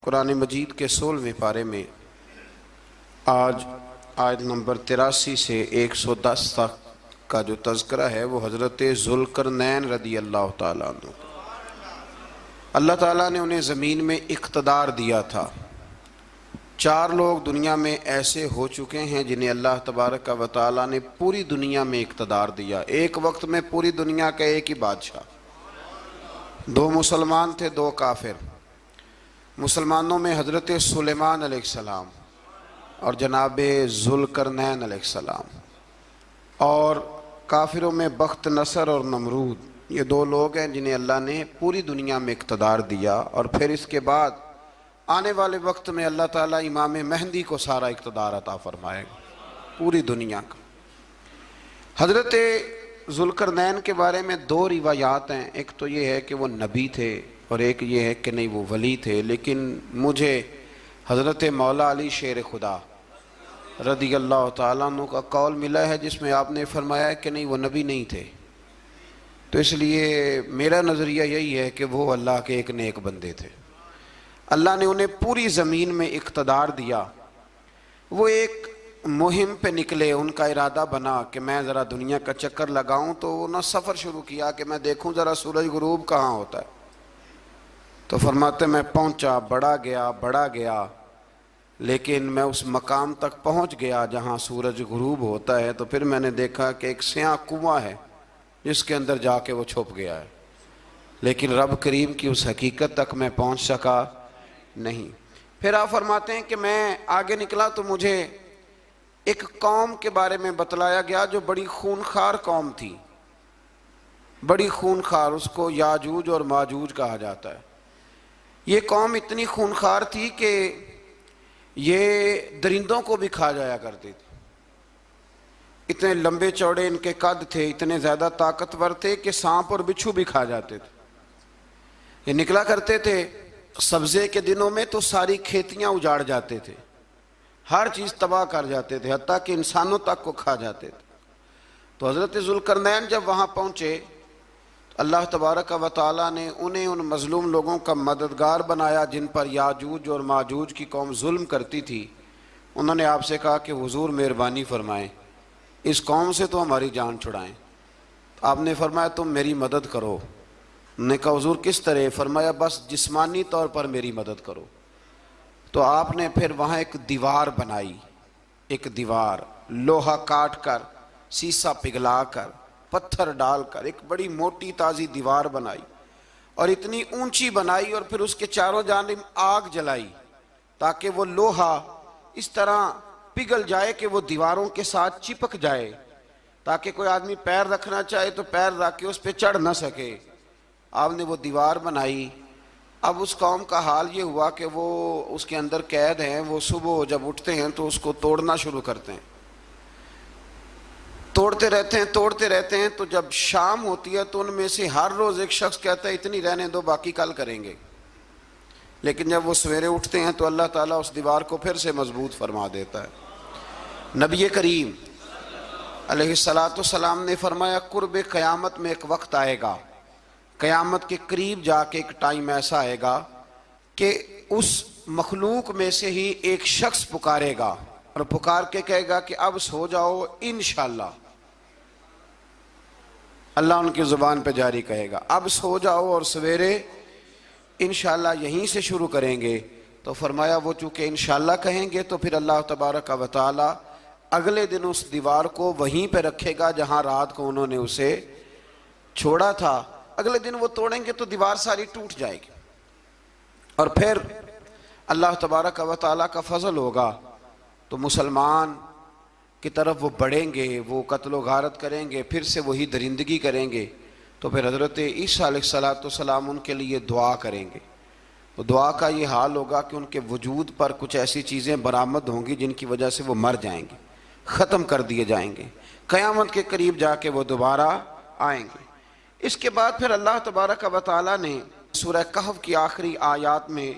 قرآن مجید کے 16ویں پارے میں آج آیت نمبر 83 سے 110 تک کا جو تذکرہ ہے وہ حضرت ذوالقرنین رضی اللہ تعالیٰ عنہ۔ اللہ تعالیٰ نے انہیں زمین میں اقتدار دیا تھا۔ 4 لوگ دنیا میں ایسے ہو چکے ہیں جنہیں اللہ تبارک و تعالیٰ نے پوری دنیا میں اقتدار دیا، ایک وقت میں پوری دنیا کا ایک ہی بادشاہ۔ 2 مسلمان تھے، 2 کافر۔ مسلمانوں میں حضرت سلیمان علیہ السلام اور جناب ذوالقرنین علیہ السلام، اور کافروں میں بخت نصر اور نمرود۔ یہ 2 لوگ ہیں جنہیں اللہ نے پوری دنیا میں اقتدار دیا، اور پھر اس کے بعد آنے والے وقت میں اللہ تعالیٰ امام مہدی کو سارا اقتدار عطا فرمائے گا پوری دنیا کا۔ حضرت ذوالقرنین کے بارے میں 2 روایات ہیں، ایک تو یہ ہے کہ وہ نبی تھے اور ایک یہ ہے کہ نہیں وہ ولی تھے، لیکن مجھے حضرت مولا علی شیر خدا رضی اللہ تعالیٰ عنہ کا قول ملا ہے جس میں آپ نے فرمایا ہے کہ نہیں وہ نبی نہیں تھے، تو اس لیے میرا نظریہ یہی ہے کہ وہ اللہ کے ایک نیک بندے تھے۔ اللہ نے انہیں پوری زمین میں اقتدار دیا۔ وہ ایک مہم پہ نکلے، ان کا ارادہ بنا کہ میں ذرا دنیا کا چکر لگاؤں، تو انہوں نے سفر شروع کیا کہ میں دیکھوں ذرا سورج غروب کہاں ہوتا ہے۔ تو فرماتے میں پہنچا، بڑا گیا، لیکن میں اس مقام تک پہنچ گیا جہاں سورج غروب ہوتا ہے، تو پھر میں نے دیکھا کہ ایک سیاہ کنواں ہے جس کے اندر جا کے وہ چھپ گیا ہے، لیکن رب کریم کی اس حقیقت تک میں پہنچ سکا نہیں۔ پھر آپ فرماتے ہیں کہ میں آگے نکلا تو مجھے ایک قوم کے بارے میں بتلایا گیا جو بڑی خونخوار قوم تھی، بڑی خونخوار، اس کو یاجوج اور ماجوج کہا جاتا ہے۔ یہ قوم اتنی خونخوار تھی کہ یہ درندوں کو بھی کھا جایا کرتی تھی، اتنے لمبے چوڑے ان کے قد تھے، اتنے زیادہ طاقتور تھے کہ سانپ اور بچھو بھی کھا جاتے تھے۔ یہ نکلا کرتے تھے سبزے کے دنوں میں تو ساری کھیتیاں اجاڑ جاتے تھے، ہر چیز تباہ کر جاتے تھے، حتیٰ کہ انسانوں تک کو کھا جاتے تھے۔ تو حضرت ذوالقرنین جب وہاں پہنچے، اللہ تبارک و تعالیٰ نے انہیں ان مظلوم لوگوں کا مددگار بنایا جن پر یاجوج اور ماجوج کی قوم ظلم کرتی تھی۔ انہوں نے آپ سے کہا کہ حضور مہربانی فرمائیں، اس قوم سے تو ہماری جان چھڑائیں۔ آپ نے فرمایا تم میری مدد کرو۔ انہوں نے کہا حضور کس طرح؟ فرمایا بس جسمانی طور پر میری مدد کرو۔ تو آپ نے پھر وہاں ایک دیوار بنائی، ایک دیوار، لوہا کاٹ کر، سیسا پگھلا کر، پتھر ڈال کر ایک بڑی موٹی تازی دیوار بنائی، اور اتنی اونچی بنائی، اور پھر اس کے چاروں جانب آگ جلائی تاکہ وہ لوہا اس طرح پگھل جائے کہ وہ دیواروں کے ساتھ چپک جائے، تاکہ کوئی آدمی پیر رکھنا چاہے تو پیر رکھ کے اس پہ چڑھ نہ سکے۔ آپ نے وہ دیوار بنائی۔ اب اس قوم کا حال یہ ہوا کہ وہ اس کے اندر قید ہیں، وہ صبح جب اٹھتے ہیں تو اس کو توڑنا شروع کرتے ہیں، توڑتے رہتے ہیں، تو جب شام ہوتی ہے تو ان میں سے ہر روز ایک شخص کہتا ہے اتنی رہنے دو، باقی کل کریں گے۔ لیکن جب وہ سویرے اٹھتے ہیں تو اللہ تعالیٰ اس دیوار کو پھر سے مضبوط فرما دیتا ہے۔ نبی کریم علیہ السلام نے فرمایا قرب قیامت میں ایک وقت آئے گا، قیامت کے قریب جا کے ایک ٹائم ایسا آئے گا کہ اس مخلوق میں سے ہی ایک شخص پکارے گا اور پکار کے کہے گا کہ اب سو جاؤ انشاءاللہ۔ اللہ ان کی زبان پہ جاری کہے گا اب سو جاؤ اور سویرے انشاءاللہ یہیں سے شروع کریں گے۔ تو فرمایا وہ چونکہ انشاءاللہ کہیں گے تو پھر اللہ تبارک و تعالی اگلے دن اس دیوار کو وہیں پہ رکھے گا جہاں رات کو انہوں نے اسے چھوڑا تھا۔ اگلے دن وہ توڑیں گے تو دیوار ساری ٹوٹ جائے گی، اور پھر اللہ تبارک و تعالیٰ کا فضل ہوگا تو مسلمان کی طرف وہ بڑھیں گے، وہ قتل و غارت کریں گے، پھر سے وہی درندگی کریں گے، تو پھر حضرت عیسیٰ علیہ السلام ان کے لیے دعا کریں گے۔ تو دعا کا یہ حال ہوگا کہ ان کے وجود پر کچھ ایسی چیزیں برآمد ہوں گی جن کی وجہ سے وہ مر جائیں گے، ختم کر دیے جائیں گے، قیامت کے قریب جا کے وہ دوبارہ آئیں گے۔ اس کے بعد پھر اللہ تبارک و تعالیٰ نے سورہ کہف کی آخری آیات میں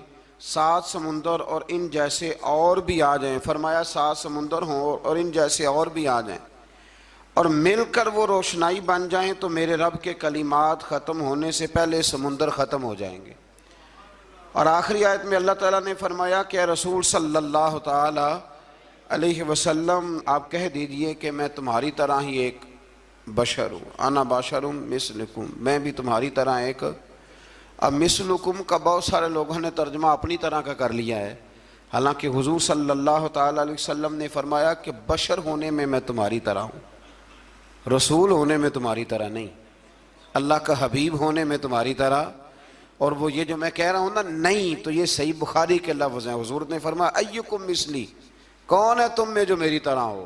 7 سمندر اور ان جیسے اور بھی آ جائیں، فرمایا 7 سمندر ہوں اور ان جیسے اور بھی آ جائیں، اور مل کر وہ روشنائی بن جائیں تو میرے رب کے کلمات ختم ہونے سے پہلے سمندر ختم ہو جائیں گے، اور آخری آیت میں اللہ تعالیٰ نے فرمایا کہ اے رسول صلی اللہ تعالی علیہ وسلم آپ کہہ دیجئے کہ میں تمہاری طرح ہی ایک بشر ہوں، انا بشر مثلکم، میں بھی تمہاری طرح ایک۔ اب مثلکم کا بہت سارے لوگوں نے ترجمہ اپنی طرح کا کر لیا ہے، حالانکہ حضور صلی اللہ تعالی علیہ وسلم نے فرمایا کہ بشر ہونے میں تمہاری طرح ہوں، رسول ہونے میں تمہاری طرح نہیں، اللہ کا حبیب ہونے میں تمہاری طرح۔ اور وہ یہ جو میں کہہ رہا ہوں نا نہیں، تو یہ صحیح بخاری کے لفظ ہیں، حضور نے فرمایا ایکم مثلی، کون ہے تم میں جو میری طرح ہو،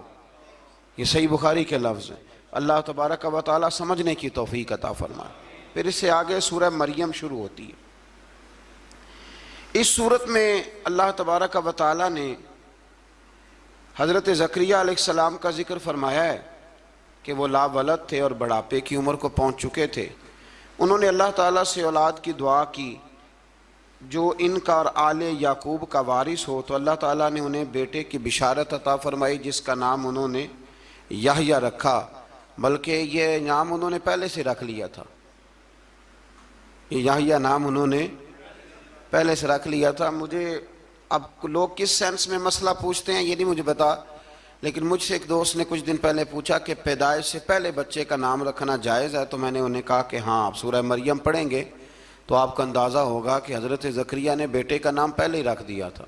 یہ صحیح بخاری کے لفظ ہیں۔ اللہ تبارک و تعالی سمجھنے کی توفیق عطا فرمائے۔ پھر اس سے آگے سورہ مریم شروع ہوتی ہے۔ اس صورت میں اللہ تبارک و تعالی نے حضرت زکریا علیہ السلام کا ذکر فرمایا ہے کہ وہ لا ولد تھے اور بڑھاپے کی عمر کو پہنچ چکے تھے۔ انہوں نے اللہ تعالیٰ سے اولاد کی دعا کی جو ان کا اور آل یعقوب کا وارث ہو، تو اللہ تعالیٰ نے انہیں بیٹے کی بشارت عطا فرمائی جس کا نام انہوں نے یحییٰ رکھا، بلکہ یہ نام انہوں نے پہلے سے رکھ لیا تھا، یہ یحییٰ نام انہوں نے پہلے سے رکھ لیا تھا۔ مجھے اب لوگ کس سینس میں مسئلہ پوچھتے ہیں یہ نہیں مجھے بتا، لیکن مجھ سے ایک دوست نے کچھ دن پہلے پوچھا کہ پیدائش سے پہلے بچے کا نام رکھنا جائز ہے، تو میں نے انہیں کہا کہ ہاں، آپ سورہ مریم پڑھیں گے تو آپ کو اندازہ ہوگا کہ حضرت زکریا نے بیٹے کا نام پہلے ہی رکھ دیا تھا،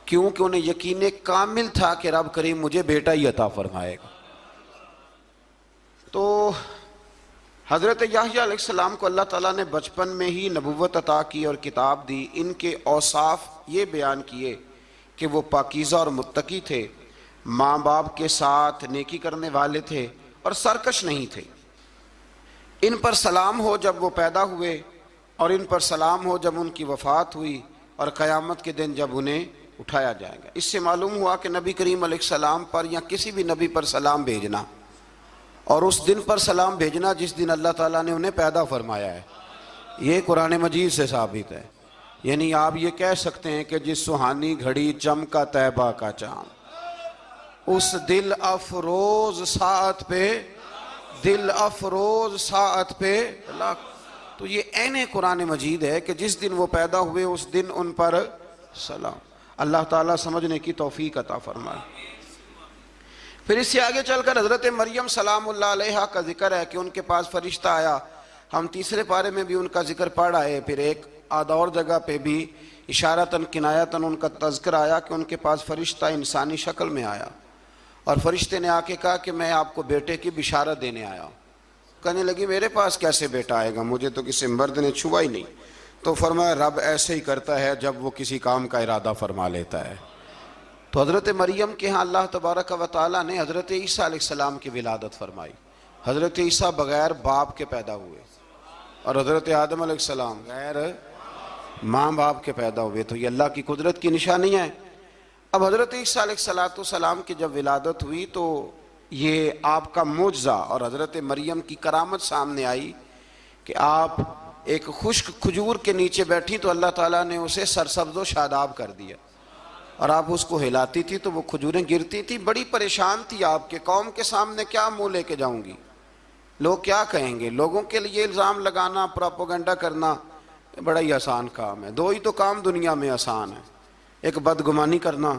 کیونکہ انہیں یقین کامل تھا کہ رب کریم مجھے بیٹا ہی عطا فرمائے گا۔ تو حضرت یحییٰ علیہ السلام کو اللہ تعالیٰ نے بچپن میں ہی نبوت عطا کی اور کتاب دی۔ ان کے اوصاف یہ بیان کیے کہ وہ پاکیزہ اور متقی تھے، ماں باپ کے ساتھ نیکی کرنے والے تھے اور سرکش نہیں تھے۔ ان پر سلام ہو جب وہ پیدا ہوئے، اور ان پر سلام ہو جب ان کی وفات ہوئی، اور قیامت کے دن جب انہیں اٹھایا جائے گا۔ اس سے معلوم ہوا کہ نبی کریم علیہ السلام پر یا کسی بھی نبی پر سلام بھیجنا اور اس دن پر سلام بھیجنا جس دن اللہ تعالیٰ نے انہیں پیدا فرمایا ہے، یہ قرآن مجید سے ثابت ہے۔ یعنی آپ یہ کہہ سکتے ہیں کہ جس سہانی گھڑی چمکا طیبہ کا چاند، اس دل افروز ساعت پہ، دل افروز ساعت پہ اللہ، تو یہ عین قرآن مجید ہے کہ جس دن وہ پیدا ہوئے اس دن ان پر سلام۔ اللہ تعالیٰ سمجھنے کی توفیق عطا فرمائے۔ پھر اس سے آگے چل کر حضرت مریم سلام اللہ علیہا کا ذکر ہے کہ ان کے پاس فرشتہ آیا۔ ہم تیسرے پارے میں بھی ان کا ذکر پڑھ آئے، پھر ایک آدھ اور جگہ پہ بھی اشارتاً کنایتاً ان کا تذکر آیا کہ ان کے پاس فرشتہ انسانی شکل میں آیا، اور فرشتے نے آ کے کہا کہ میں آپ کو بیٹے کی بشارت دینے آیا ہوں۔ کہنے لگی میرے پاس کیسے بیٹا آئے گا، مجھے تو کسی مرد نے چھوا ہی نہیں۔ تو فرمایا رب ایسے ہی کرتا ہے جب وہ کسی کام کا ارادہ فرما لیتا ہے۔ تو حضرت مریم کے ہاں اللہ تبارک و تعالیٰ نے حضرت عیسیٰ علیہ السلام کی ولادت فرمائی۔ حضرت عیسیٰ بغیر باپ کے پیدا ہوئے، اور حضرت آدم علیہ السلام غیر ماں باپ کے پیدا ہوئے، تو یہ اللہ کی قدرت کی نشانی ہے۔ اب حضرت عیسیٰ علیہ السلام کی جب ولادت ہوئی تو یہ آپ کا معجزہ اور حضرت مریم کی کرامت سامنے آئی کہ آپ ایک خشک کھجور کے نیچے بیٹھی تو اللہ تعالیٰ نے اسے سرسبز و شاداب کر دیا، اور آپ اس کو ہلاتی تھی تو وہ کھجوریں گرتی تھی۔ بڑی پریشان تھی آپ کے قوم کے سامنے، کیا منہ لے کے جاؤں گی، لوگ کیا کہیں گے۔ لوگوں کے لیے الزام لگانا، پروپیگنڈا کرنا بڑا ہی آسان کام ہے۔ دو ہی تو کام دنیا میں آسان ہے، ایک بدگمانی کرنا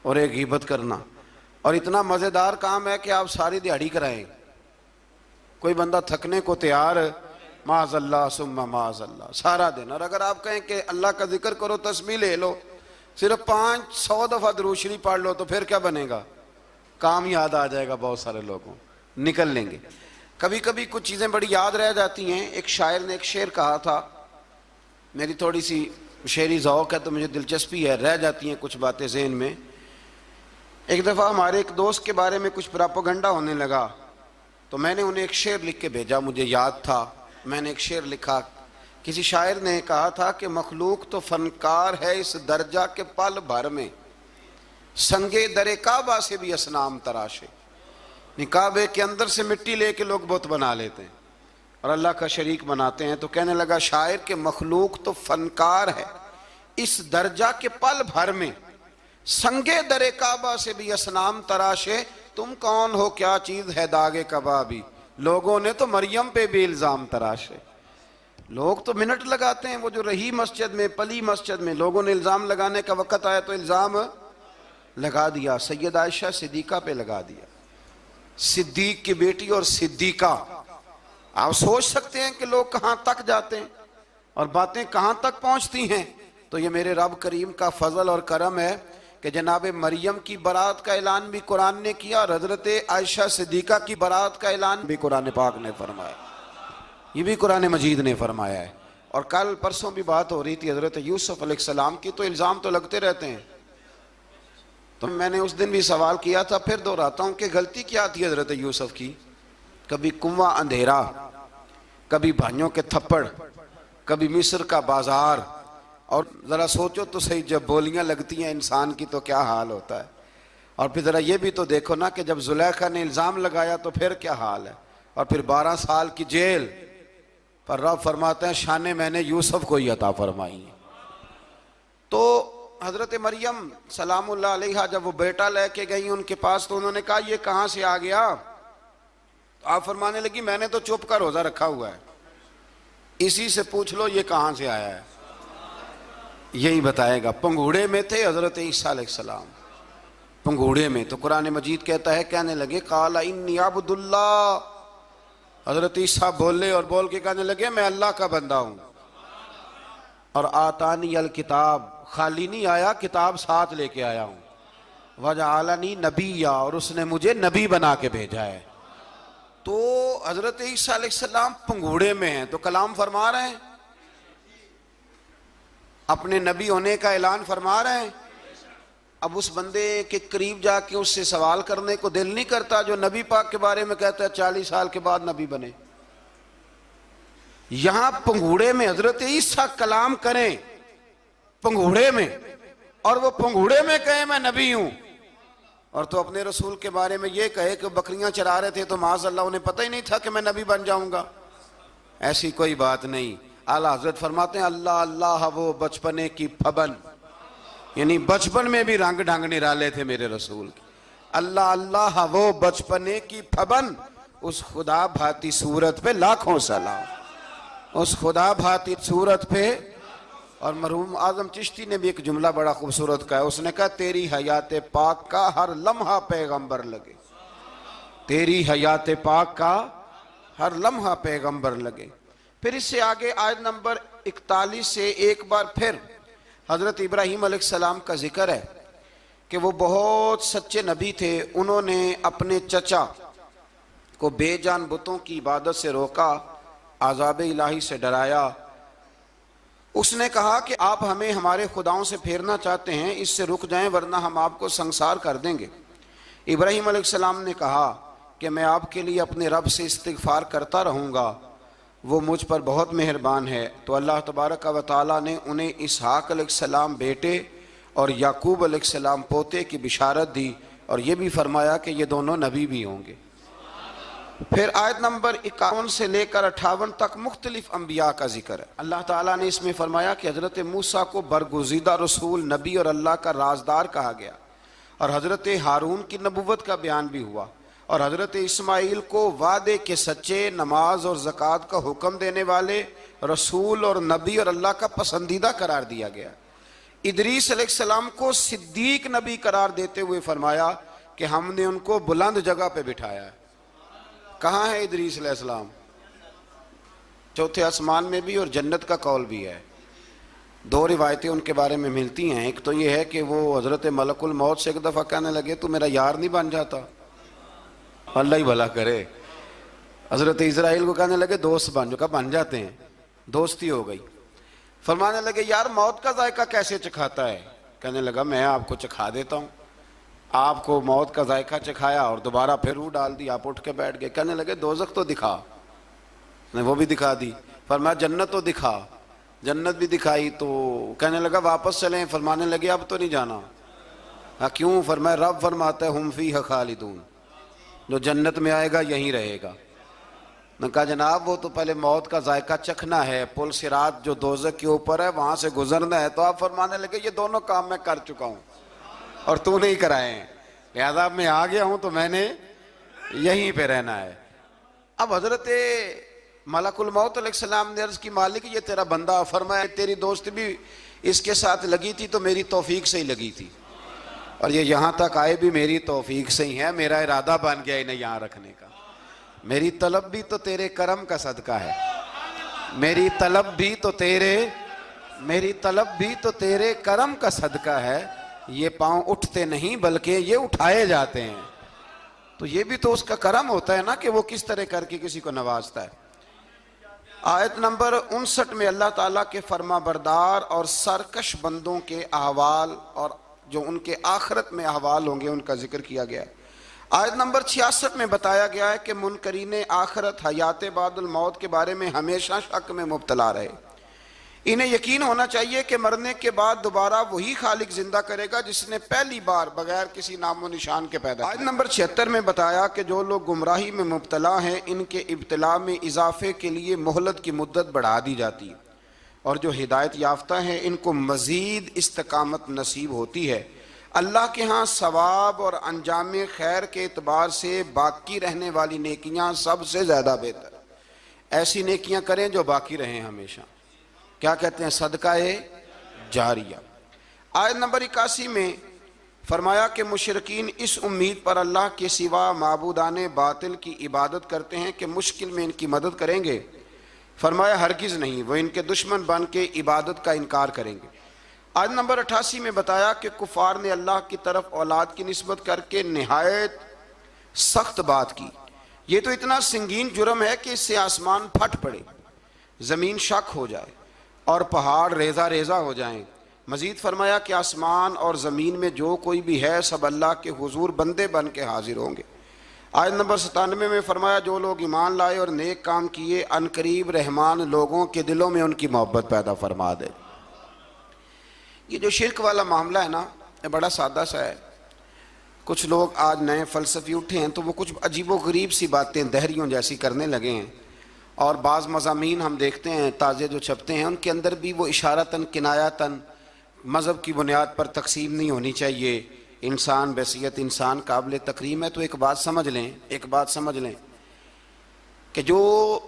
اور ایک غیبت کرنا، اور اتنا مزیدار کام ہے کہ آپ ساری دیہڑی کرائیں، کوئی بندہ تھکنے کو تیار معاذ اللہ ثم معاذ اللہ سارا دن۔ اور اگر آپ کہیں کہ اللہ کا ذکر کرو، تسبیح لے لو، صرف 500 دفعہ درود شریف پڑھ لو، تو پھر کیا بنے گا، کام یاد آ جائے گا، بہت سارے لوگوں نکل لیں گے۔ کبھی کبھی کچھ چیزیں بڑی یاد رہ جاتی ہیں۔ ایک شاعر نے ایک شعر کہا تھا، میری تھوڑی سی شعری ذوق ہے تو مجھے دلچسپی ہے، رہ جاتی ہیں کچھ باتیں ذہن میں۔ ایک دفعہ ہمارے ایک دوست کے بارے میں کچھ پراپیگنڈا ہونے لگا، تو میں نے انہیں ایک شعر لکھ کے بھیجا، مجھے یاد تھا، میں نے ایک شعر لکھا۔ کسی شاعر نے کہا تھا کہ مخلوق تو فنکار ہے اس درجہ کے پل بھر میں، سنگے در کعبہ سے بھی اصنام تراشے۔ کعبے کے اندر سے مٹی لے کے لوگ بت بنا لیتے ہیں اور اللہ کا شریک بناتے ہیں۔ تو کہنے لگا شاعر کہ مخلوق تو فنکار ہے اس درجہ کے پل بھر میں، سنگے در کعبہ سے بھی اصنام تراشے۔ تم کون ہو، کیا چیز ہے داغ کبابی، لوگوں نے تو مریم پہ بھی الزام تراشے۔ لوگ تو منٹ لگاتے ہیں، وہ جو رہی مسجد میں، پلی مسجد میں، لوگوں نے الزام لگانے کا وقت آیا تو الزام لگا دیا، سید عائشہ صدیقہ پہ لگا دیا، صدیق کی بیٹی اور صدیقہ۔ آپ سوچ سکتے ہیں کہ لوگ کہاں تک جاتے ہیں اور باتیں کہاں تک پہنچتی ہیں۔ تو یہ میرے رب کریم کا فضل اور کرم ہے کہ جناب مریم کی برات کا اعلان بھی قرآن نے کیا اور حضرت عائشہ صدیقہ کی برات کا اعلان بھی قرآن پاک نے فرمایا، یہ بھی قرآن مجید نے فرمایا ہے۔ اور کل پرسوں بھی بات ہو رہی تھی حضرت یوسف علیہ السلام کی، تو الزام تو لگتے رہتے ہیں۔ تو میں نے اس دن بھی سوال کیا تھا، پھر دہراتا ہوں کہ غلطی کیا تھی حضرت یوسف کی؟ کبھی کنواں اندھیرا، کبھی بھائیوں کے تھپڑ، کبھی مصر کا بازار، اور ذرا سوچو تو صحیح، جب بولیاں لگتی ہیں انسان کی تو کیا حال ہوتا ہے۔ اور پھر ذرا یہ بھی تو دیکھو نا کہ جب زلیخا نے الزام لگایا تو پھر کیا حال ہے، اور پھر 12 سال کی جیل، پر رب فرماتے ہیں شانیں میں نے یوسف کو ہی عطا فرمائی ہیں۔ تو حضرت مریم سلام اللہ علیہا جب وہ بیٹا لے کے گئی ان کے پاس تو انہوں نے کہا یہ کہاں سے آ گیا؟ تو آپ فرمانے لگی میں نے تو چپ کر روزہ رکھا ہوا ہے، اسی سے پوچھ لو یہ کہاں سے آیا ہے، یہی بتائے گا۔ پنگوڑے میں تھے حضرت عیسیٰ علیہ السلام، پنگوڑے میں، تو قرآن مجید کہتا ہے کہنے لگے قال انی عبد اللہ، حضرت عیسیٰ بولے اور بول کے کہنے لگے میں اللہ کا بندہ ہوں، اور آتانی الکتاب، خالی نہیں آیا، کتاب ساتھ لے کے آیا ہوں، وجعلنی نبیا، اور اس نے مجھے نبی بنا کے بھیجا ہے۔ تو حضرت عیسیٰ علیہ السلام پنگوڑے میں ہیں تو کلام فرما رہے ہیں، اپنے نبی ہونے کا اعلان فرما رہے ہیں۔ اب اس بندے کے قریب جا کے اس سے سوال کرنے کو دل نہیں کرتا جو نبی پاک کے بارے میں کہتا ہے 40 سال کے بعد نبی بنے۔ یہاں پنگوڑے میں حضرت عیسیٰ کلام کریں، پنگوڑے میں، اور وہ پنگوڑے میں کہے میں نبی ہوں، اور تو اپنے رسول کے بارے میں یہ کہے کہ بکریاں چرا رہے تھے تو معاذ اللہ انہیں پتہ ہی نہیں تھا کہ میں نبی بن جاؤں گا۔ ایسی کوئی بات نہیں۔ اعلیٰ حضرت فرماتے ہیں اللہ اللہ وہ بچپنے کی پھبن، یعنی بچپن میں بھی رنگ ڈھنگ نرالے تھے میرے رسول کی۔ اللہ اللہ وہ بچپنے کی پھبن، اس خدا بھاتی صورت پہ لاکھوں سلام، اس خدا بھاتی صورت پہ۔ اور مرحوم اعظم چشتی نے بھی ایک جملہ بڑا خوبصورت کہا ہے، اس نے کہا تیری حیات پاک کا ہر لمحہ پیغمبر لگے، تیری حیات پاک کا ہر لمحہ پیغمبر لگے۔ پھر اس سے آگے آیت نمبر 41 سے ایک بار پھر حضرت ابراہیم علیہ السلام کا ذکر ہے کہ وہ بہت سچے نبی تھے، انہوں نے اپنے چچا کو بے جان بتوں کی عبادت سے روکا، عذاب الہی سے ڈرایا۔ اس نے کہا کہ آپ ہمیں ہمارے خداؤں سے پھیرنا چاہتے ہیں، اس سے رک جائیں ورنہ ہم آپ کو سنسار کر دیں گے۔ ابراہیم علیہ السلام نے کہا کہ میں آپ کے لیے اپنے رب سے استغفار کرتا رہوں گا، وہ مجھ پر بہت مہربان ہے۔ تو اللہ تبارک و تعالیٰ نے انہیں اسحاق علیہ السلام بیٹے اور یعقوب علیہ السلام پوتے کی بشارت دی، اور یہ بھی فرمایا کہ یہ دونوں نبی بھی ہوں گے۔ پھر آیت نمبر 51 سے لے کر 58 تک مختلف انبیاء کا ذکر ہے۔ اللہ تعالیٰ نے اس میں فرمایا کہ حضرت موسیٰ کو برگزیدہ رسول، نبی اور اللہ کا رازدار کہا گیا، اور حضرت ہارون کی نبوت کا بیان بھی ہوا، اور حضرت اسماعیل کو وعدے کے سچے، نماز اور زکوٰۃ کا حکم دینے والے رسول اور نبی اور اللہ کا پسندیدہ قرار دیا گیا۔ ادریس علیہ السلام کو صدیق نبی قرار دیتے ہوئے فرمایا کہ ہم نے ان کو بلند جگہ پہ بٹھایا ہے۔ کہاں ہے ادریس علیہ السلام؟ چوتھے آسمان میں بھی، اور جنت کا قول بھی ہے۔ دو روایتیں ان کے بارے میں ملتی ہیں، ایک تو یہ ہے کہ وہ حضرت ملک الموت سے ایک دفعہ کہنے لگے تو میرا یار نہیں بن جاتا؟ اللہ ہی بھلا کرے۔ حضرت اسرائیل کو کہنے لگے دوست بن جو، کہا بن جاتے ہیں، دوستی ہو گئی۔ فرمانے لگے یار موت کا ذائقہ کیسے چکھاتا ہے؟ کہنے لگا میں آپ کو چکھا دیتا ہوں۔ آپ کو موت کا ذائقہ چکھایا اور دوبارہ پھر روح ڈال دی، آپ اٹھ کے بیٹھ گئے۔ کہنے لگے دوزخ تو دکھا، نے وہ بھی دکھا دی۔ فرمایا جنت تو دکھا، جنت بھی دکھائی۔ تو کہنے لگا واپس چلیں، فرمانے لگے اب تو نہیں جانا۔ ہاں کیوں؟ فرمایا رب فرماتا ہے ہم فیہا خالدون، جو جنت میں آئے گا یہیں رہے گا۔ نے کہا جناب وہ تو پہلے موت کا ذائقہ چکھنا ہے، پل صراط جو دوزخ کے اوپر ہے وہاں سے گزرنا ہے۔ تو آپ فرمانے لگے یہ دونوں کام میں کر چکا ہوں اور تو نہیں کرائے ہیں، لہذا میں آ گیا ہوں تو میں نے یہیں پہ رہنا ہے۔ اب حضرت ملک الموت علیہ السلام نے عرض کی مالک یہ تیرا بندہ، فرمایا تیری دوست بھی اس کے ساتھ لگی تھی تو میری توفیق سے ہی لگی تھی، اور یہ یہاں تک آئے بھی میری توفیق سے ہی ہے، میرا ارادہ بن گیا انہیں یہاں رکھنے کا، میری طلب بھی تو تیرے کرم کا صدقہ ہے، میری طلب بھی تو تیرے کرم کا صدقہ ہے، یہ پاؤں اٹھتے نہیں بلکہ یہ اٹھائے جاتے ہیں، تو یہ بھی تو اس کا کرم ہوتا ہے نا کہ وہ کس طرح کر کے کسی کو نوازتا ہے۔ آیت نمبر 59 میں اللہ تعالیٰ کے فرما بردار اور سرکش بندوں کے احوال اور جو ان کے آخرت میں احوال ہوں گے ان کا ذکر کیا گیا ہے۔ آیت نمبر 66 میں بتایا گیا ہے کہ منکرین آخرت حیات بعد الموت کے بارے میں ہمیشہ شک میں مبتلا رہے، انہیں یقین ہونا چاہیے کہ مرنے کے بعد دوبارہ وہی خالق زندہ کرے گا جس نے پہلی بار بغیر کسی نام و نشان کے پیدا کیا۔ آیت نمبر 76 میں بتایا کہ جو لوگ گمراہی میں مبتلا ہیں ان کے ابتلا میں اضافے کے لیے مہلت کی مدت بڑھا دی جاتی ہے، اور جو ہدایت یافتہ ہیں ان کو مزید استقامت نصیب ہوتی ہے۔ اللہ کے ہاں ثواب اور انجام خیر کے اعتبار سے باقی رہنے والی نیکیاں سب سے زیادہ بہتر، ایسی نیکیاں کریں جو باقی رہیں ہمیشہ، کیا کہتے ہیں؟ صدقہ جاریہ۔ آیت نمبر 81 میں فرمایا کہ مشرکین اس امید پر اللہ کے سوا معبودان باطل کی عبادت کرتے ہیں کہ مشکل میں ان کی مدد کریں گے، فرمایا ہرگز نہیں، وہ ان کے دشمن بن کے عبادت کا انکار کریں گے۔ آیت نمبر 88 میں بتایا کہ کفار نے اللہ کی طرف اولاد کی نسبت کر کے نہایت سخت بات کی، یہ تو اتنا سنگین جرم ہے کہ اس سے آسمان پھٹ پڑے، زمین شک ہو جائے اور پہاڑ ریزہ ریزہ ہو جائیں۔ مزید فرمایا کہ آسمان اور زمین میں جو کوئی بھی ہے سب اللہ کے حضور بندے بن کے حاضر ہوں گے۔ آیت نمبر 97 میں فرمایا جو لوگ ایمان لائے اور نیک کام کیے عنقریب رحمان لوگوں کے دلوں میں ان کی محبت پیدا فرما دے۔ یہ جو شرک والا معاملہ ہے نا، یہ بڑا سادہ سا ہے، کچھ لوگ آج نئے فلسفی اٹھے ہیں تو وہ کچھ عجیب و غریب سی باتیں دہریوں جیسی کرنے لگے ہیں، اور بعض مضامین ہم دیکھتے ہیں تازے جو چھپتے ہیں ان کے اندر بھی وہ اشارتاً کنایاتاً مذہب کی بنیاد پر تقسیم نہیں ہونی چاہیے، انسان بحیثیت انسان قابل تکریم ہے۔ تو ایک بات سمجھ لیں کہ جو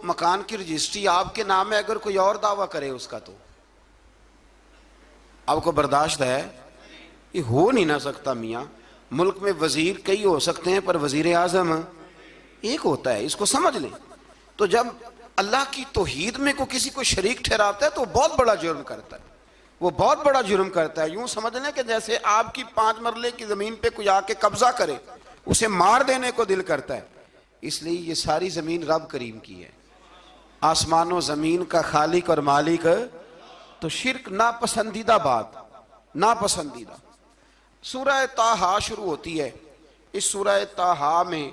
مکان کی رجسٹری آپ کے نام ہے اگر کوئی اور دعویٰ کرے اس کا تو آپ کو برداشت ہے؟ یہ ہو نہیں نہ سکتا میاں، ملک میں وزیر کئی ہو سکتے ہیں پر وزیر اعظم ایک ہوتا ہے، اس کو سمجھ لیں۔ تو جب اللہ کی توحید میں کوئی کسی کو شریک ٹھہراتا ہے تو بہت بڑا جرم کرتا ہے، وہ بہت بڑا جرم کرتا ہے۔ یوں سمجھ لیں کہ جیسے آپ کی 5 مرلے کی زمین پہ کوئی آ کے قبضہ کرے، اسے مار دینے کو دل کرتا ہے۔ اس لیے یہ ساری زمین رب کریم کی ہے، آسمان و زمین کا خالق اور مالک، تو شرک ناپسندیدہ بات، ناپسندیدہ۔ سورہ طٰہٰ شروع ہوتی ہے، اس سورہ طٰہٰ میں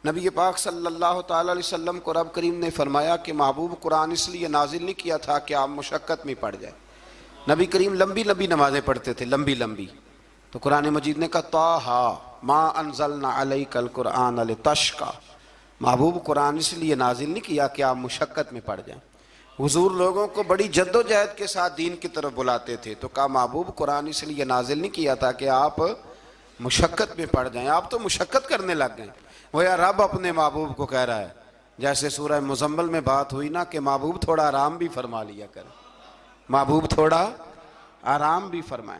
نبی پاک صلی اللہ تعالیٰ علیہ وسلم کو رب کریم نے فرمایا کہ محبوب قرآن اس لیے نازل نہیں کیا تھا کہ آپ مشقت میں پڑ جائیں۔ نبی کریم لمبی لمبی نمازیں پڑھتے تھے، لمبی، تو قرآن مجید نے کہا طٰہٰ ما انزلنا علیک القرآن لتشقیٰ، محبوب قرآن اس لیے نازل نہیں کیا کہ آپ مشقت میں پڑ جائیں۔ حضور لوگوں کو بڑی جد و جہد کے ساتھ دین کی طرف بلاتے تھے، تو کہا محبوب قرآن اس لیے نازل نہیں کیا تھا کہ آپ مشقت میں پڑ جائیں، آپ تو مشقت کرنے لگ گئے۔ وہ یا رب اپنے محبوب کو کہہ رہا ہے، جیسے سورہ مزمل میں بات ہوئی نا کہ محبوب تھوڑا آرام بھی فرما لیا کر، محبوب تھوڑا آرام بھی فرمائے۔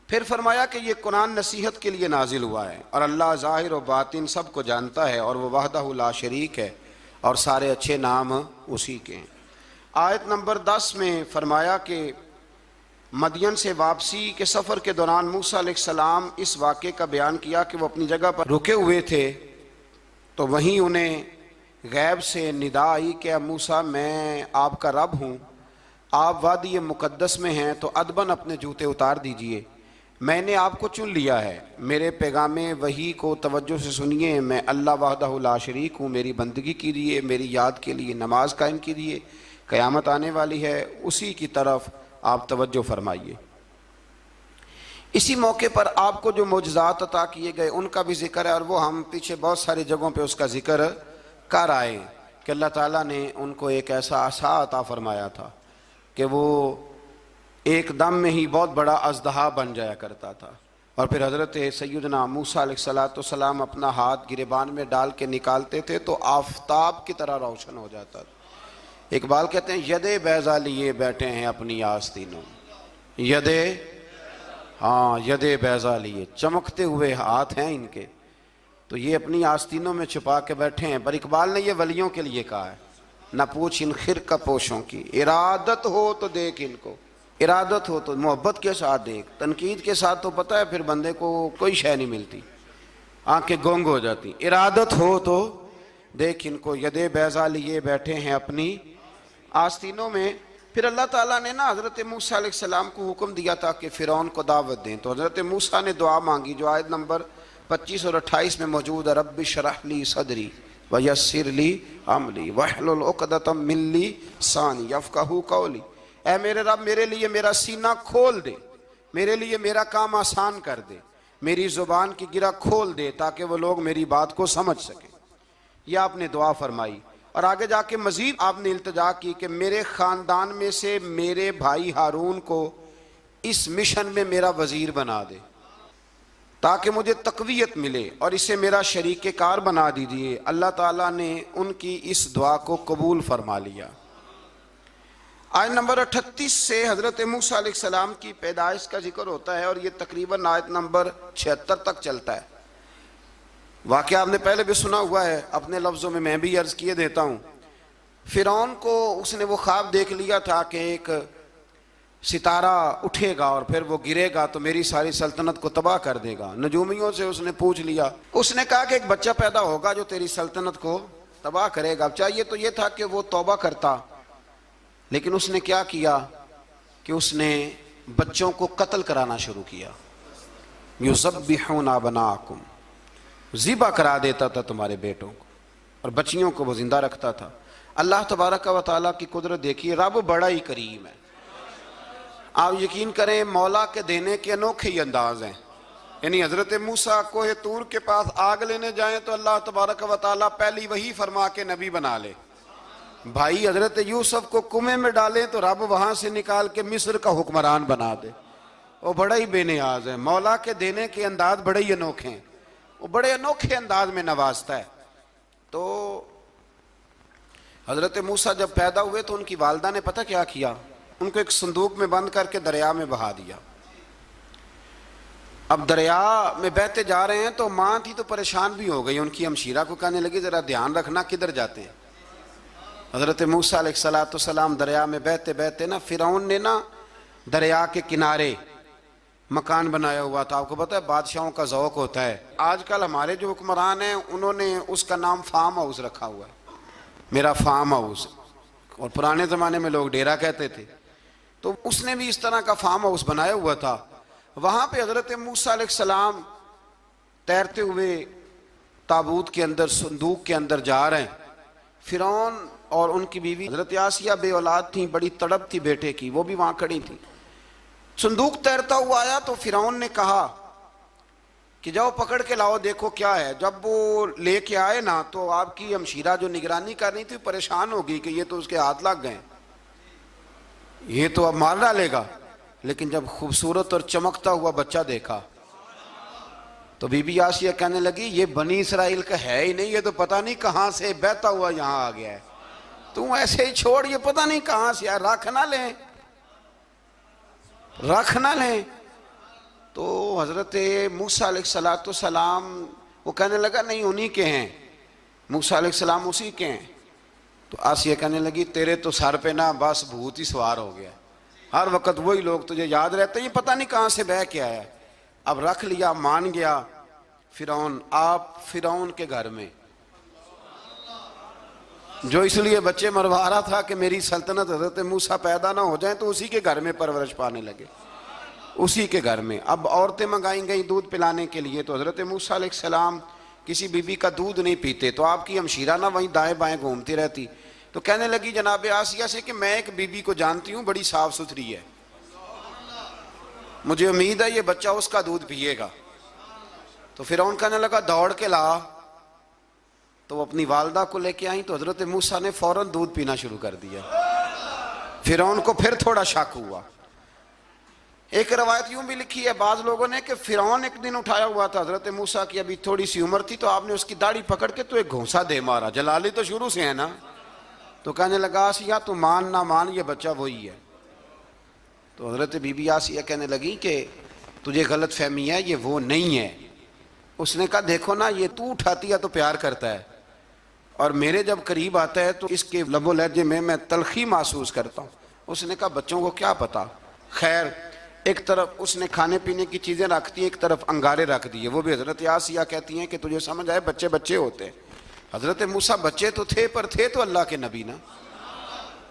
پھر فرمایا کہ یہ قرآن نصیحت کے لیے نازل ہوا ہے، اور اللہ ظاہر و باطن سب کو جانتا ہے، اور وہ وحدہ لا شریک ہے، اور سارے اچھے نام اسی کے ہیں۔ آیت نمبر 10 میں فرمایا کہ مدین سے واپسی کے سفر کے دوران موسیٰ علیہ السلام اس واقعے کا بیان کیا کہ وہ اپنی جگہ پر رکے ہوئے تھے، تو وہیں انہیں غیب سے ندا آئی کہ اے موسیٰ میں آپ کا رب ہوں، آپ وادی مقدس میں ہیں تو ادباً اپنے جوتے اتار دیجئے، میں نے آپ کو چن لیا ہے، میرے پیغام وحی کو توجہ سے سنیے، میں اللہ وحدہ لا شریک ہوں، میری بندگی کیجیے، میری یاد کے لیے نماز قائم کیجیے، قیامت آنے والی ہے اسی کی طرف آپ توجہ فرمائیے۔ اسی موقع پر آپ کو جو معجزات عطا کیے گئے ان کا بھی ذکر ہے، اور وہ ہم پیچھے بہت ساری جگہوں پہ اس کا ذکر کر آئے کہ اللہ تعالیٰ نے ان کو ایک ایسا عصا عطا فرمایا تھا کہ وہ ایک دم میں ہی بہت بڑا اژدہا بن جایا کرتا تھا، اور پھر حضرت سیدنا موسیٰ علیہ السلام اپنا ہاتھ گریبان میں ڈال کے نکالتے تھے تو آفتاب کی طرح روشن ہو جاتا تھا۔ اقبال کہتے ہیں ید بیضا لیے بیٹھے ہیں اپنی آستینوں، ید بیضا لیے، چمکتے ہوئے ہاتھ ہیں ان کے، تو یہ اپنی آستینوں میں چھپا کے بیٹھے ہیں۔ پر اقبال نے یہ ولیوں کے لیے کہا ہے، نہ پوچھ ان خرقہ پوشوں کی، ارادت ہو تو دیکھ ان کو، ارادت ہو تو محبت کے ساتھ دیکھ، تنقید کے ساتھ تو پتہ ہے پھر بندے کو کوئی شے نہیں ملتی، آنکھیں گونگ ہو جاتی۔ ارادت ہو تو دیکھ ان کو، ید بیضا لیے بیٹھے ہیں اپنی آستینوں میں۔ پھر اللہ تعالیٰ نے نا حضرت موسیٰ علیہ السلام کو حکم دیا تھا کہ فرعون کو دعوت دیں، تو حضرت موسیٰ نے دعا مانگی جو آیت نمبر 25 اور 28 میں موجود ہے، رب اشرح لی صدری ویسر لی امری واحلل عقدۃ من لسانی یفقہوا قولی، اے میرے رب میرے لیے میرا سینہ کھول دے، میرے لیے میرا کام آسان کر دے، میری زبان کی گرہ کھول دے تاکہ وہ لوگ میری بات کو سمجھ سکیں۔ یہ آپ نے دعا فرمائی، اور آگے جا کے مزید آپ نے التجا کی کہ میرے خاندان میں سے میرے بھائی ہارون کو اس مشن میں میرا وزیر بنا دے تاکہ مجھے تقویت ملے، اور اسے میرا شریک کار بنا دیجیے۔ اللہ تعالیٰ نے ان کی اس دعا کو قبول فرما لیا۔ آیت نمبر 38 سے حضرت موسیٰ علیہ السلام کی پیدائش کا ذکر ہوتا ہے، اور یہ تقریباً آیت نمبر 76 تک چلتا ہے۔ واقعہ آپ نے پہلے بھی سنا ہوا ہے، اپنے لفظوں میں بھی عرض کیے دیتا ہوں۔ فرعون کو اس نے وہ خواب دیکھ لیا تھا کہ ایک ستارہ اٹھے گا اور پھر وہ گرے گا تو میری ساری سلطنت کو تباہ کر دے گا۔ نجومیوں سے اس نے پوچھ لیا، اس نے کہا کہ ایک بچہ پیدا ہوگا جو تیری سلطنت کو تباہ کرے گا۔ چاہیے تو یہ تھا کہ وہ توبہ کرتا، لیکن اس نے کیا کیا کہ اس نے بچوں کو قتل کرانا شروع کیا۔ یذبحون ابناءکم، ذبح کرا دیتا تھا تمہارے بیٹوں کو، اور بچیوں کو وہ زندہ رکھتا تھا۔ اللہ تبارک و تعالیٰ کی قدرت دیکھیے، رب بڑا ہی کریم ہے۔ آپ یقین کریں مولا کے دینے کے انوکھے ہی انداز ہیں۔ یعنی حضرت موسیٰ کوہ طور کے پاس آگ لینے جائیں تو اللہ تبارک و تعالیٰ پہلی وحی فرما کے نبی بنا لے۔ بھائی حضرت یوسف کو کنویں میں ڈالیں تو رب وہاں سے نکال کے مصر کا حکمران بنا دے۔ وہ بڑا ہی بے نیاز ہے، مولا کے دینے کے انداز بڑے ہی انوکھے ہیں، وہ بڑے انوکھے انداز میں نوازتا ہے۔ تو حضرت موسیٰ جب پیدا ہوئے تو ان کی والدہ نے پتہ کیا کیا، ان کو ایک صندوق میں بند کر کے دریا میں بہا دیا۔ اب دریا میں بہتے جا رہے ہیں تو ماں تھی تو پریشان بھی ہو گئی، ان کی ہمشیرہ کو کہنے لگی ذرا دھیان رکھنا کدھر جاتے ہیں۔ حضرت موسیٰ علیہ السلام دریا میں بہتے بہتے نا فرعون نے نا دریا کے کنارے مکان بنایا ہوا تھا۔ آپ کو پتہ ہے بادشاہوں کا ذوق ہوتا ہے، آج کل ہمارے جو حکمران ہیں انہوں نے اس کا نام فارم ہاؤس رکھا ہوا ہے، میرا فارم ہاؤس، اور پرانے زمانے میں لوگ ڈیرا کہتے تھے۔ تو اس نے بھی اس طرح کا فارم ہاؤس بنایا ہوا تھا۔ وہاں پہ حضرت موسیٰ علیہ السلام تیرتے ہوئے تابوت کے اندر صندوق کے اندر جا رہے ہیں۔ فرعون اور ان کی بیوی حضرت آسیہ بے اولاد تھیں، بڑی تڑپ تھی بیٹے کی، وہ بھی وہاں کھڑی تھی۔ صندوق تیرتا ہوا آیا تو فرعون نے کہا کہ جاؤ پکڑ کے لاؤ دیکھو کیا ہے۔ جب وہ لے کے آئے نا تو آپ کی ہمشیرہ جو نگرانی کر رہی تھی پریشان ہو گئی کہ یہ تو اس کے ہاتھ لگ گئے، یہ تو اب مار ڈالے گا۔ لیکن جب خوبصورت اور چمکتا ہوا بچہ دیکھا تو بی بی آسیہ کہنے لگی یہ بنی اسرائیل کا ہے ہی نہیں، یہ تو پتہ نہیں کہاں سے بہتا ہوا یہاں آ گیا ہے، تم ایسے ہی چھوڑ، یہ پتہ نہیں کہاں سے آیا، رکھ نہ لیں۔ تو حضرت موسیٰ علیہ السلام وہ کہنے لگا نہیں انہی کے ہیں، موسیٰ علیہ السلام اسی کے ہیں۔ تو آسیہ کہنے لگی تیرے تو سر پہ نا بس بھوت ہی سوار ہو گیا، ہر وقت وہی لوگ تجھے یاد رہتے ہیں، یہ پتہ نہیں کہاں سے بہ کے آیا ہے۔ اب رکھ لیا، مان گیا فرعون۔ آپ فرعون کے گھر میں جو اس لیے بچے مروا رہا تھا کہ میری سلطنت حضرت موسیٰ پیدا نہ ہو جائیں، تو اسی کے گھر میں پرورش پانے لگے، اسی کے گھر میں۔ اب عورتیں منگائی گئیں دودھ پلانے کے لیے، تو حضرت موسیٰ علیہ السلام کسی بی بی کا دودھ نہیں پیتے، تو آپ کی ہمشیرہ نہ وہیں دائیں بائیں گھومتی رہتی۔ تو کہنے لگی جناب آسیہ سے کہ میں ایک بی بی کو جانتی ہوں، بڑی صاف ستھری ہے، مجھے امید ہے یہ بچہ اس کا دودھ پیے گا۔ تو فرعون کہنے لگا دوڑ کے لا، تو وہ اپنی والدہ کو لے کے آئیں تو حضرت موسیٰ نے فوراً دودھ پینا شروع کر دیا۔ فرعون کو پھر تھوڑا شک ہوا، ایک روایت یوں بھی لکھی ہے بعض لوگوں نے کہ فرعون ایک دن اٹھایا ہوا تھا حضرت موسیٰ کی، ابھی تھوڑی سی عمر تھی، تو آپ نے اس کی داڑھی پکڑ کے تو ایک گھونسا دے مارا، جلالی تو شروع سے ہے نا، تو کہنے لگا آسیہ تو مان نہ مان یہ بچہ وہی ہے۔ تو حضرت بی بی آسیہ کہنے لگی کہ تجھے غلط فہمی ہے، یہ وہ نہیں ہے۔ اس نے کہا دیکھو نا، یہ تو اٹھاتی ہے تو پیار کرتا ہے، اور میرے جب قریب آتا ہے تو اس کے لب و لہجے میں تلخی محسوس کرتا ہوں۔ اس نے کہا بچوں کو کیا پتا، خیر ایک طرف اس نے کھانے پینے کی چیزیں رکھ دی، ایک طرف انگارے رکھ دیے۔ وہ بھی حضرت آسیہ کہتی ہیں کہ تجھے سمجھ آئے بچے بچے ہوتے ہیں۔ حضرت موسیٰ بچے تو تھے پر تھے تو اللہ کے نبی نا،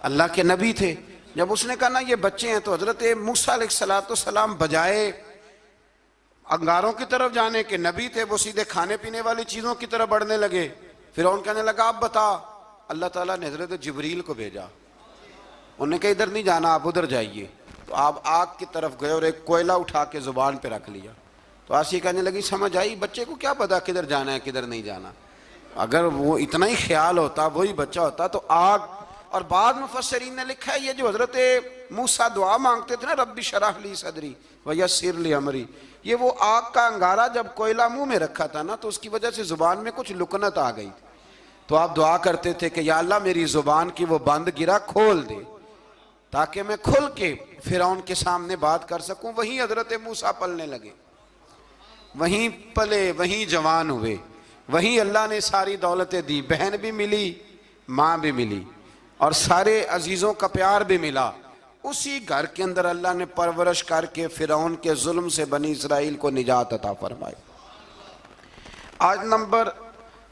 اللہ کے نبی تھے۔ جب اس نے کہا نا یہ بچے ہیں، تو حضرت موسیٰ علیہ السلام بجائے انگاروں کی طرف جانے کے، نبی تھے وہ سیدھے کھانے پینے والی چیزوں کی طرف بڑھنے لگے۔ فرعون کہنے لگا اب بتا، اللہ تعالیٰ نے حضرت جبریل کو بھیجا، انہوں نے کہا ادھر نہیں جانا آپ ادھر جائیے، تو آپ آگ کی طرف گئے اور ایک کوئلہ اٹھا کے زبان پہ رکھ لیا۔ تو آسیہ کہنے لگی سمجھ آئی، بچے کو کیا پتا کدھر جانا ہے کدھر نہیں جانا، اگر وہ اتنا ہی خیال ہوتا وہی بچہ ہوتا تو آگ۔ اور بعض مفسرین نے لکھا ہے یہ جو حضرت موسیٰ دعا مانگتے تھے نا رب اشرح لی صدری ویسر لی امری، یہ وہ آگ کا انگارہ جب کوئلہ منہ میں رکھا تھا نا تو اس کی وجہ سے زبان میں کچھ لکنت آ گئی، تو آپ دعا کرتے تھے کہ یا اللہ میری زبان کی وہ بند گرا کھول دے تاکہ میں کھل کے فرعون کے سامنے بات کر سکوں۔ وہیں حضرت موسیٰ پلنے لگے، وہیں پلے، وہیں جوان ہوئے، وہیں اللہ نے ساری دولتیں دی، بہن بھی ملی، ماں بھی ملی، اور سارے عزیزوں کا پیار بھی ملا۔ اسی گھر کے اندر اللہ نے پرورش کر کے فرعون کے ظلم سے بنی اسرائیل کو نجات عطا فرمائی۔ آج نمبر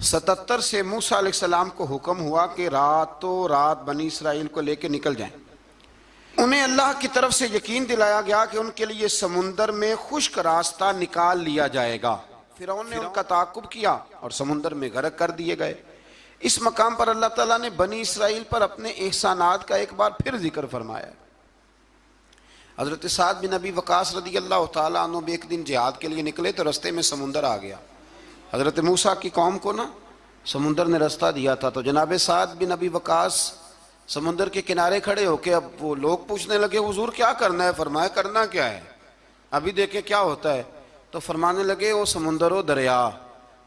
77 سے موسیٰ علیہ السلام کو حکم ہوا کہ راتوں رات بنی اسرائیل کو لے کے نکل جائیں۔ انہیں اللہ کی طرف سے یقین دلایا گیا کہ ان کے لیے سمندر میں خشک راستہ نکال لیا جائے گا۔ فرعون نے ان کا تعاقب کیا اور سمندر میں غرق کر دیے گئے۔ اس مقام پر اللہ تعالیٰ نے بنی اسرائیل پر اپنے احسانات کا ایک بار پھر ذکر فرمایا۔ حضرت سعد بن ابی وقاص رضی اللہ تعالیٰ عنہ بھی ایک دن جہاد کے لیے نکلے تو رستے میں سمندر آ گیا۔ حضرت موسیٰ کی قوم کو نا سمندر نے رستہ دیا تھا، تو جناب سعد بن ابی وقاص سمندر کے کنارے کھڑے ہو کے اب وہ لوگ پوچھنے لگے حضور کیا کرنا ہے؟ فرمایا کرنا کیا ہے، ابھی دیکھیں کیا ہوتا ہے۔ تو فرمانے لگے وہ سمندر و دریا،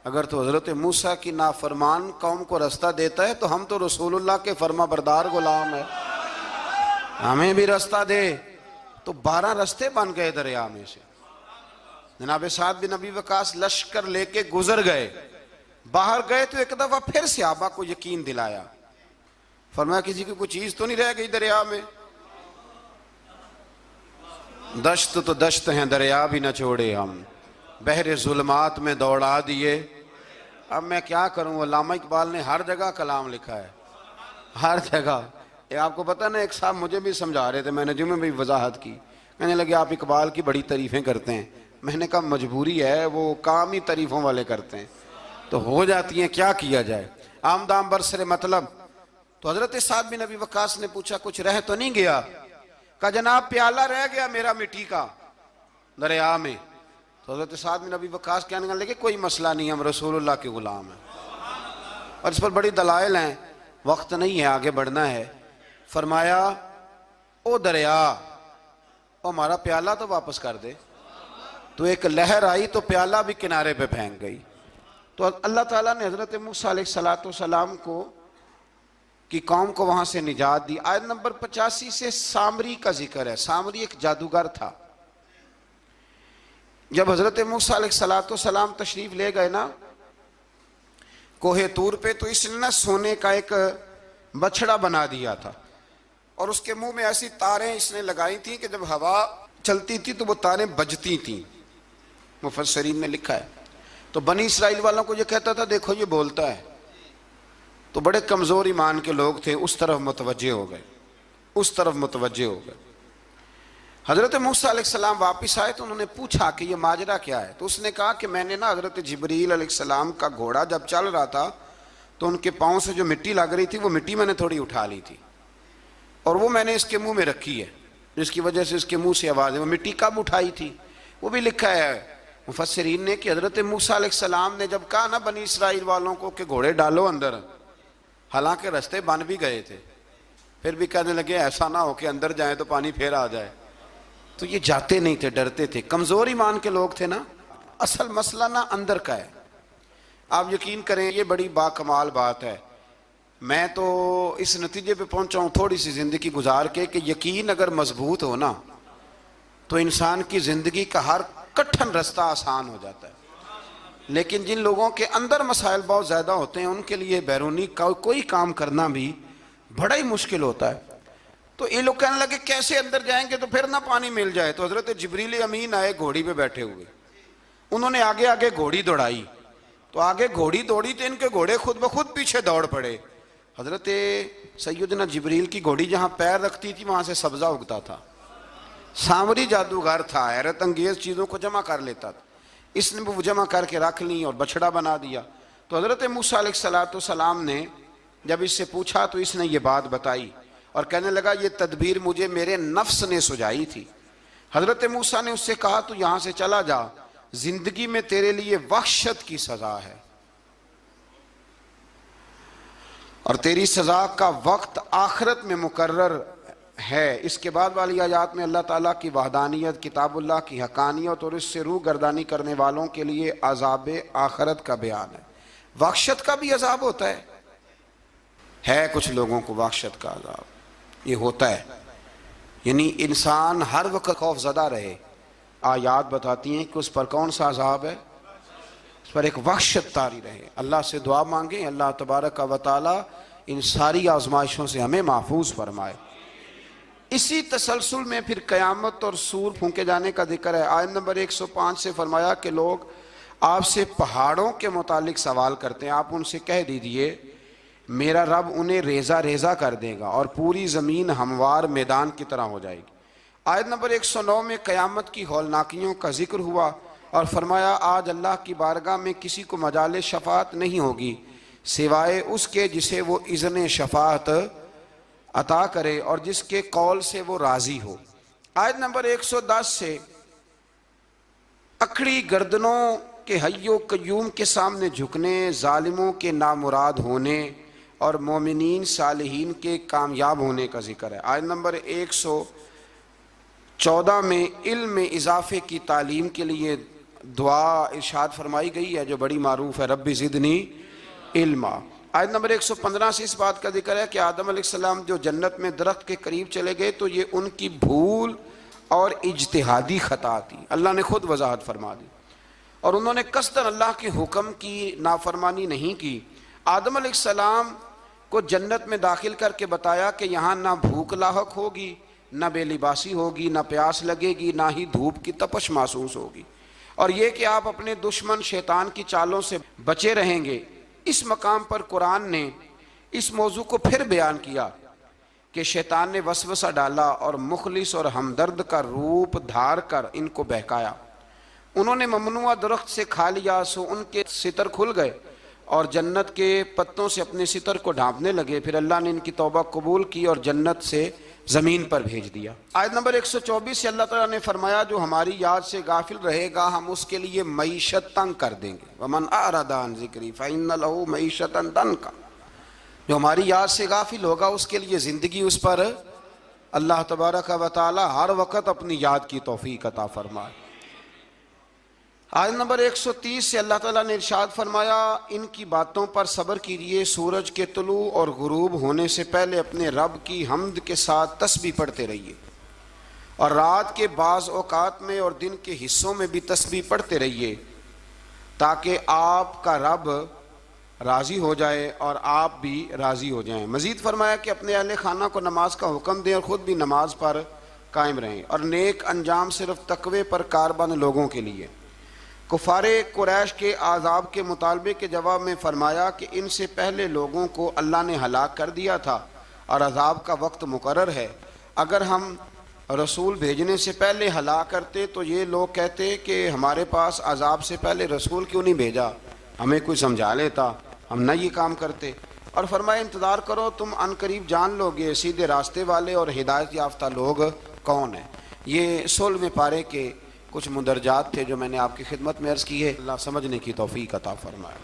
اگر تو حضرت موسیٰ کی نافرمان قوم کو رستہ دیتا ہے تو ہم تو رسول اللہ کے فرما بردار غلام ہیں، ہمیں بھی رستہ دے۔ تو 12 رستے بن گئے دریا میں سے۔ جناب سعد بن ابی وقاص لشکر لے کے گزر گئے، باہر گئے تو ایک دفعہ پھر صحابہ کو یقین دلایا، فرمایا کسی کی کوئی چیز تو نہیں رہ گئی دریا میں؟ دشت تو دشت ہیں دریا بھی نہ چھوڑے ہم، بحر ظلمات میں دوڑا دیے۔ اب میں کیا کروں، علامہ اقبال نے ہر جگہ کلام لکھا ہے، ہر جگہ۔ یہ آپ کو پتہ نا، ایک صاحب مجھے بھی سمجھا رہے تھے، میں نے جمعہ میں بھی وضاحت کی، کہنے لگے آپ اقبال کی بڑی تعریفیں کرتے ہیں۔ میں نے کہا مجبوری ہے، وہ کام ہی تعریفوں والے کرتے ہیں تو ہو جاتی ہیں، کیا کیا جائے، آمدام برسر مطلب۔ تو حضرت سعد بن ابی وقاص نے پوچھا کچھ رہ تو نہیں گیا؟ کہا جناب پیالہ رہ گیا میرا مٹی کا دریا میں۔ تو حضرت سعد بن ابی وقاص کہنے لگے کوئی مسئلہ نہیں، ہم رسول اللہ کے غلام ہیں، اور اس پر بڑی دلائل ہیں، وقت نہیں ہے آگے بڑھنا ہے۔ فرمایا او دریا، او ہمارا پیالہ تو واپس کر دے۔ تو ایک لہر آئی تو پیالہ بھی کنارے پہ پھینک گئی۔ تو اللہ تعالیٰ نے حضرت موسیٰ علیہ السلام کو کی قوم کو وہاں سے نجات دی۔ آیت نمبر 85 سے سامری کا ذکر ہے۔ سامری ایک جادوگر تھا۔ جب حضرت موسیٰ علیہ السلام تشریف لے گئے نا کوہ طور پہ، تو اس نے نا سونے کا ایک بچڑا بنا دیا تھا، اور اس کے منہ میں ایسی تاریں اس نے لگائی تھیں کہ جب ہوا چلتی تھی تو وہ تاریں بجتی تھیں، مفسرین نے لکھا ہے۔ تو بنی اسرائیل والوں کو یہ کہتا تھا دیکھو یہ بولتا ہے، تو بڑے کمزور ایمان کے لوگ تھے، اس طرف متوجہ ہو گئے، اس طرف متوجہ ہو گئے۔ حضرت موسیٰ علیہ السلام واپس آئے تو انہوں نے پوچھا کہ یہ ماجرا کیا ہے؟ تو اس نے کہا کہ میں نے نا حضرت جبریل علیہ السلام کا گھوڑا جب چل رہا تھا تو ان کے پاؤں سے جو مٹی لگ رہی تھی وہ مٹی میں نے تھوڑی اٹھا لی تھی، اور وہ میں نے اس کے منہ میں رکھی ہے، جس کی وجہ سے اس کے منہ سے آواز ہے۔ وہ مٹی کب اٹھائی تھی وہ بھی لکھا ہے مفسرین نے کہ حضرت موسیٰ علیہ السلام نے جب کہا نا بنی اسرائیل والوں کو کہ گھوڑے ڈالو اندر، حالانکہ رستے بن بھی گئے تھے، پھر بھی کہنے لگے ایسا نہ ہو کہ اندر جائیں تو پانی پھر آ جائے، تو یہ جاتے نہیں تھے، ڈرتے تھے، کمزور ایمان کے لوگ تھے نا۔ اصل مسئلہ نا اندر کا ہے۔ آپ یقین کریں یہ بڑی باکمال بات ہے، میں تو اس نتیجے پہ پہنچا ہوں تھوڑی سی زندگی گزار کے کہ یقین اگر مضبوط ہو نا تو انسان کی زندگی کا ہر کٹھن رستہ آسان ہو جاتا ہے۔ لیکن جن لوگوں کے اندر مسائل بہت زیادہ ہوتے ہیں ان کے لیے بیرونی کوئی کام کرنا بھی بڑا ہی مشکل ہوتا ہے۔ تو یہ لوگ کہنے لگے کیسے اندر جائیں گے تو پھر نہ پانی مل جائے، تو حضرت جبریل امین آئے گھوڑی پہ بیٹھے ہوئے، انہوں نے آگے آگے گھوڑی دوڑائی، تو آگے گھوڑی دوڑی تو ان کے گھوڑے خود بخود پیچھے دوڑ پڑے۔ حضرت سیدنا جبریل کی گھوڑی جہاں پیر رکھتی تھی وہاں سے سبزہ اگتا تھا، سامری جادوگر تھا، حیرت انگیز چیزوں کو جمع کر لیتا تھا، اس نے وہ جمع کر کے رکھ لی اور بچڑا بنا دیا۔ تو حضرت موسیٰ علیہ السلام نے جب اس سے پوچھا تو اس نے یہ بات بتائی اور کہنے لگا یہ تدبیر مجھے میرے نفس نے سجائی تھی۔ حضرت موسیٰ نے اس سے کہا تو یہاں سے چلا جا، زندگی میں تیرے لیے وحشت کی سزا ہے اور تیری سزا کا وقت آخرت میں مقرر ہے۔ اس کے بعد والی آیات میں اللہ تعالیٰ کی وحدانیت، کتاب اللہ کی حقانیت اور اس سے روح گردانی کرنے والوں کے لیے عذاب آخرت کا بیان ہے۔ وحشت کا بھی عذاب ہوتا ہے کچھ لوگوں کو وحشت کا عذاب یہ ہوتا ہے، یعنی انسان ہر وقت خوف زدہ رہے۔ آیات بتاتی ہیں کہ اس پر کون سا عذاب ہے، اس پر ایک وحشت طاری رہے۔ اللہ سے دعا مانگیں اللہ تبارک و تعالی ان ساری آزمائشوں سے ہمیں محفوظ فرمائے۔ اسی تسلسل میں پھر قیامت اور سور پھونکے جانے کا ذکر ہے۔ آیت نمبر 105 سے فرمایا کہ لوگ آپ سے پہاڑوں کے متعلق سوال کرتے ہیں، آپ ان سے کہہ دیجئے میرا رب انہیں ریزہ ریزہ کر دے گا اور پوری زمین ہموار میدان کی طرح ہو جائے گی۔ آیت نمبر 109 میں قیامت کی ہولناکیوں کا ذکر ہوا اور فرمایا آج اللہ کی بارگاہ میں کسی کو مجال شفاعت نہیں ہوگی سوائے اس کے جسے وہ اذن شفاعت عطا کرے اور جس کے قول سے وہ راضی ہو۔ آیت نمبر 110 سے اکھڑی گردنوں کے حی و قیوم کے سامنے جھکنے، ظالموں کے نامراد ہونے اور مومنین صالحین کے کامیاب ہونے کا ذکر ہے۔ آیت نمبر 114 میں علم میں اضافے کی تعلیم کے لیے دعا ارشاد فرمائی گئی ہے جو بڑی معروف ہے، رب زدنی علما۔ آیت نمبر 115 سے اس بات کا ذکر ہے کہ آدم علیہ السلام جو جنت میں درخت کے قریب چلے گئے تو یہ ان کی بھول اور اجتہادی خطا تھی، اللہ نے خود وضاحت فرما دی، اور انہوں نے قصداً اللہ کے حکم کی نافرمانی نہیں کی۔ آدم علیہ السلام کو جنت میں داخل کر کے بتایا کہ یہاں نہ بھوک لاحق ہوگی، نہ بے لباسی ہوگی، نہ پیاس لگے گی، نہ ہی دھوپ کی تپش محسوس ہوگی، اور یہ کہ آپ اپنے دشمن شیطان کی چالوں سے بچے رہیں گے۔ اس مقام پر قرآن نے اس موضوع کو پھر بیان کیا کہ شیطان نے وسوسہ ڈالا اور مخلص اور ہمدرد کا روپ دھار کر ان کو بہکایا، انہوں نے ممنوعہ درخت سے کھا لیا سو ان کے ستر کھل گئے اور جنت کے پتوں سے اپنے ستر کو ڈھانپنے لگے، پھر اللہ نے ان کی توبہ قبول کی اور جنت سے زمین پر بھیج دیا۔ آیت نمبر 124 سے اللہ تعالیٰ نے فرمایا جو ہماری یاد سے غافل رہے گا ہم اس کے لیے معیشت تنگ کر دیں گے، وَمَنْ أَعْرَضَ عَنْ ذِكْرِي فَإِنَّ لَهُ مَعِيشَةً ضَنْكًا، جو ہماری یاد سے غافل ہوگا اس کے لیے زندگی اس پر اللہ تبارک و تعالی ہر وقت اپنی یاد کی توفیق عطا فرمائے۔ آیت نمبر 130 سے اللہ تعالیٰ نے ارشاد فرمایا ان کی باتوں پر صبر کیجئے، سورج کے طلوع اور غروب ہونے سے پہلے اپنے رب کی حمد کے ساتھ تسبیح پڑھتے رہیے اور رات کے بعض اوقات میں اور دن کے حصوں میں بھی تسبیح پڑھتے رہیے تاکہ آپ کا رب راضی ہو جائے اور آپ بھی راضی ہو جائیں۔ مزید فرمایا کہ اپنے اہل خانہ کو نماز کا حکم دیں اور خود بھی نماز پر قائم رہیں، اور نیک انجام صرف تقوی پر کاربند لوگوں کے لیے۔ کفار قریش کے عذاب کے مطالبے کے جواب میں فرمایا کہ ان سے پہلے لوگوں کو اللہ نے ہلاک کر دیا تھا اور عذاب کا وقت مقرر ہے، اگر ہم رسول بھیجنے سے پہلے ہلاک کرتے تو یہ لوگ کہتے کہ ہمارے پاس عذاب سے پہلے رسول کیوں نہیں بھیجا، ہمیں کوئی سمجھا لیتا، ہم نہ یہ کام کرتے۔ اور فرمایا انتظار کرو تم ان قریب جان لوگے سیدھے راستے والے اور ہدایت یافتہ لوگ کون ہیں۔ یہ 16ویں پارے کے کچھ مندرجات تھے جو میں نے آپ کی خدمت میں عرض کی ہے، اللہ سمجھنے کی توفیق عطا فرمائے۔